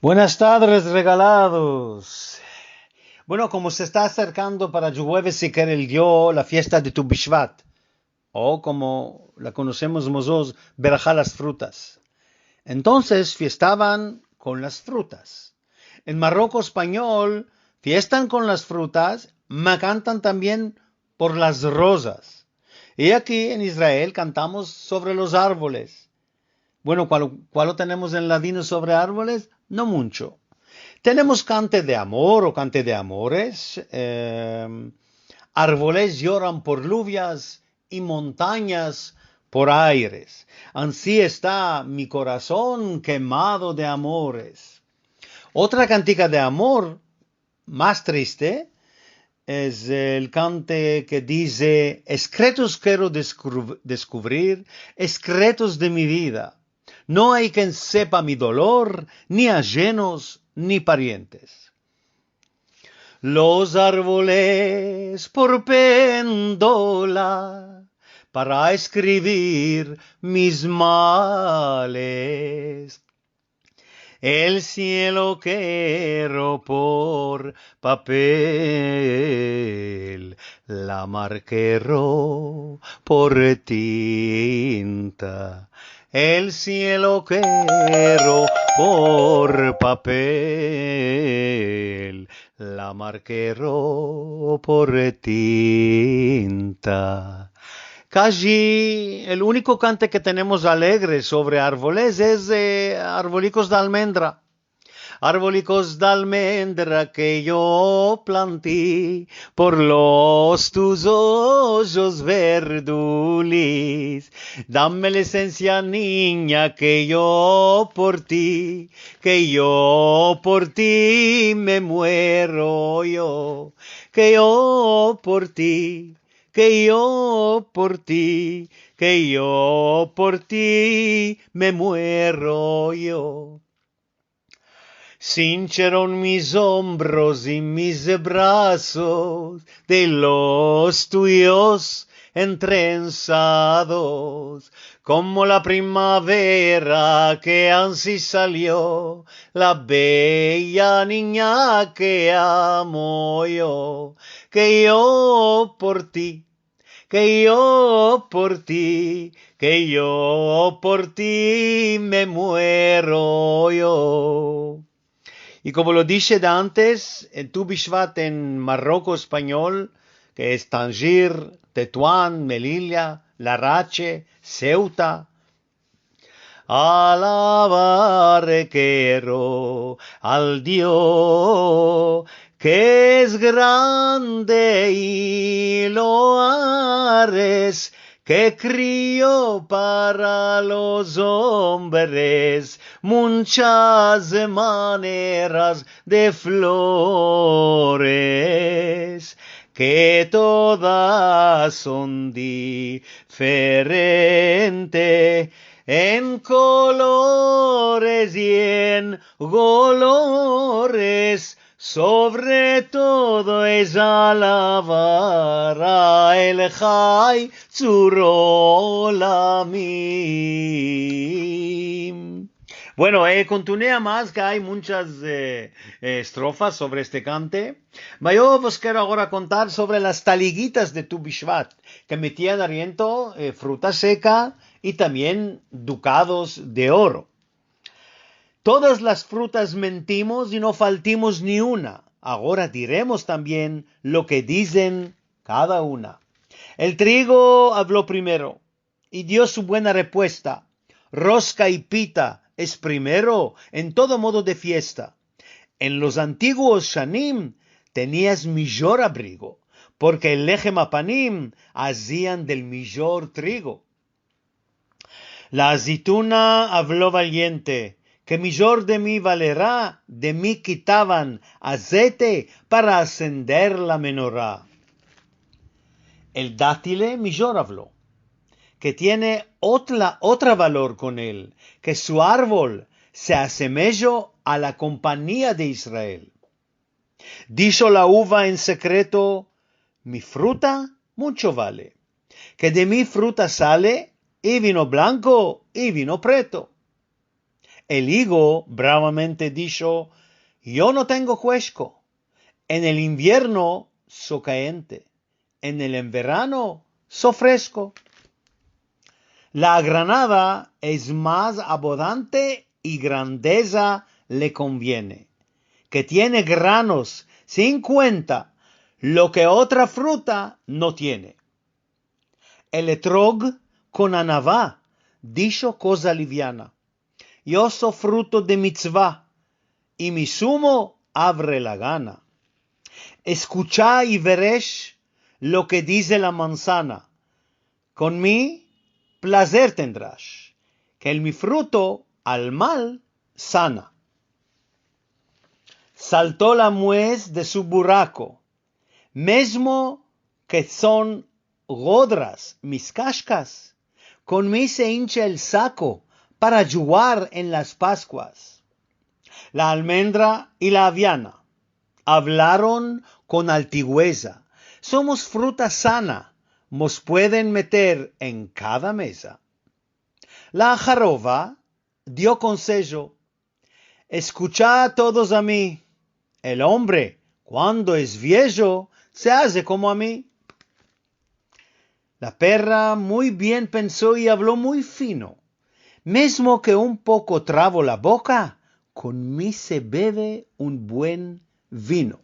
Buenas tardes, regalados. Bueno, como se está acercando para jueves si quiere el yo la fiesta de Tu Bishvat, o como la conocemos nosotros, Berajá las frutas. Entonces fiestaban con las frutas. En Marruecos español fiestan con las frutas, ma cantan también por las rosas. Y aquí en Israel cantamos sobre los árboles. Bueno, ¿cuál lo tenemos en ladino sobre árboles? No mucho. Tenemos cante de amor o cante de amores. Árboles lloran por lluvias y montañas por aires. Así está mi corazón quemado de amores. Otra cantica de amor más triste es el cante que dice: secretos quiero descubrir, secretos de mi vida. No hay quien sepa mi dolor, ni ajenos ni parientes. Los árboles por péndola para escribir mis males. El cielo quiero por papel, la mar quiero por tinta. El cielo quiero por papel, la mar quiero por tinta. Casi el único cante que tenemos alegre sobre árboles es arbolicos de almendra. Arbolicos de almendra que yo planté por los tus ojos verdulis. Dame la esencia, niña, que yo por ti me muero yo, que yo por ti me muero yo. Cincharon mis hombros y mis brazos de los tuyos entrenzados, como la primavera que ansí salió, la bella niña que amo yo, que yo por ti me muero yo. Y como lo dije de antes, en Tu Bishvat en Marruecos español, que es Tánger, Tetuán, Melilla, Larache, Ceuta. Alabar quiero al Dios que es grande y loares, que crió para los hombres muchas maneras de flores, que todas son diferentes en colores y en colores. Sobre todo es alabar a el Jai Tzurolamim. Bueno, continué más, que hay muchas estrofas sobre este cante. Pero yo os quiero ahora contar sobre las taliguitas de Tu Bishvat, que metían arriento fruta seca y también ducados de oro. Todas las frutas mentimos y no faltimos ni una. Ahora diremos también lo que dicen cada una. El trigo habló primero y dio su buena respuesta. Rosca y pita es primero en todo modo de fiesta. En los antiguos Shanim tenías mejor abrigo, porque el lechem apanim hacían del mejor trigo. La aceituna habló valiente, que mejor de mí valerá, de mí quitaban aceite para ascender la menorá. El dátil mejor habló, que tiene otra valor con él, que su árbol se asemejó a la compañía de Israel. Dijo la uva en secreto: mi fruta mucho vale, que de mi fruta sale y vino blanco y vino preto. El higo bravamente dijo, yo no tengo cuesco. En el invierno so caliente, en el verano so fresco. La granada es más abundante y grandeza le conviene, que tiene granos sin cuenta, lo que otra fruta no tiene. El etrog con anavá dijo cosa liviana. Yo soy fruto de mitzvah, y mi zumo abre la gana. Escucha y veréis lo que dice la manzana. Con mí placer tendrás, que mi fruto al mal sana. Saltó la nuez de su burraco, mesmo que son godras mis cascas, con mí se hincha el saco para jugar en las Pascuas. La almendra y la aviana hablaron con altigüeza. Somos fruta sana, nos pueden meter en cada mesa. La jaroba dio consejo. Escuchad todos a mí. El hombre, cuando es viejo, se hace como a mí. La perra muy bien pensó y habló muy fino. Mesmo que un poco trabo la boca, con mí se bebe un buen vino.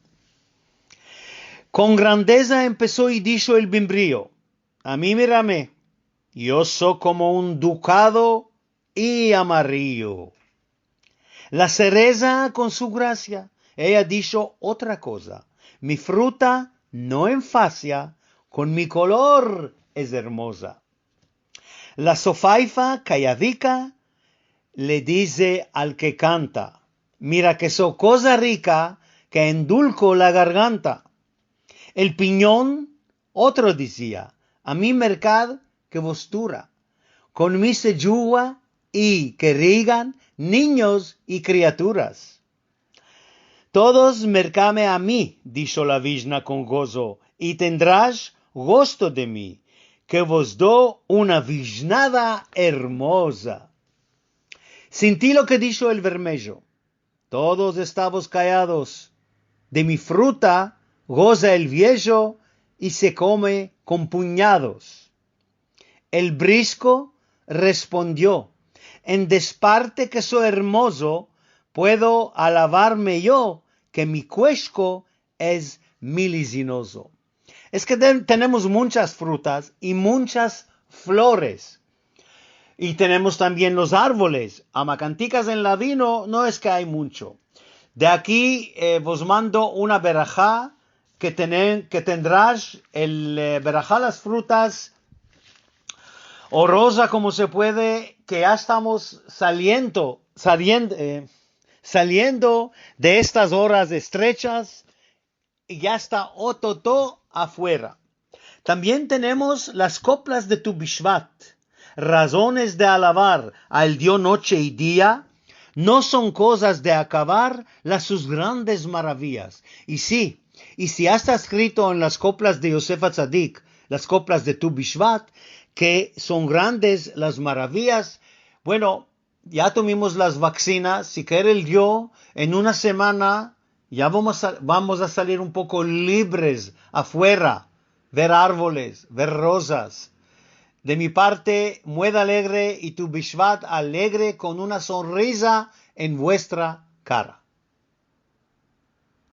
Con grandeza empezó y dijo el bimbrío, a mí mírame, yo soy como un ducado y amarillo. La cereza con su gracia, ella dijo otra cosa, mi fruta no enfacia, con mi color es hermosa. La sofaifa calladica le dice al que canta, mira que soy cosa rica que endulco la garganta. El piñón, otro decía, a mi mercad que vostura, con mi se yuga y que rigan niños y criaturas. Todos mercame a mí, dijo la Vishna con gozo, y tendrás gusto de mí, que vos do una visnada hermosa. Sentí lo que dijo el vermelho. Todos estamos callados. De mi fruta goza el viejo y se come con puñados. El brisco respondió, en desparte que soy hermoso, puedo alabarme yo, que mi cuesco es milicinoso. Es que tenemos muchas frutas y muchas flores. Y tenemos también los árboles. Amacanticas en ladino no es que hay mucho. De aquí vos mando una verajá que tendrás el verajá las frutas o rosa como se puede, que ya estamos saliendo de estas horas estrechas y ya está Ototó afuera. También tenemos las coplas de Tu Bishvat, razones de alabar al Dios noche y día. No son cosas de acabar sus grandes maravillas. Y si ya está escrito en las coplas de Yosef Atzadik, las coplas de Tu Bishvat, que son grandes las maravillas. Bueno, ya tuvimos las vacunas. Si quiere el Dios, en una semana ya vamos a salir un poco libres afuera, ver árboles, ver rosas. De mi parte, muy alegre y Tu Bishvat alegre con una sonrisa en vuestra cara.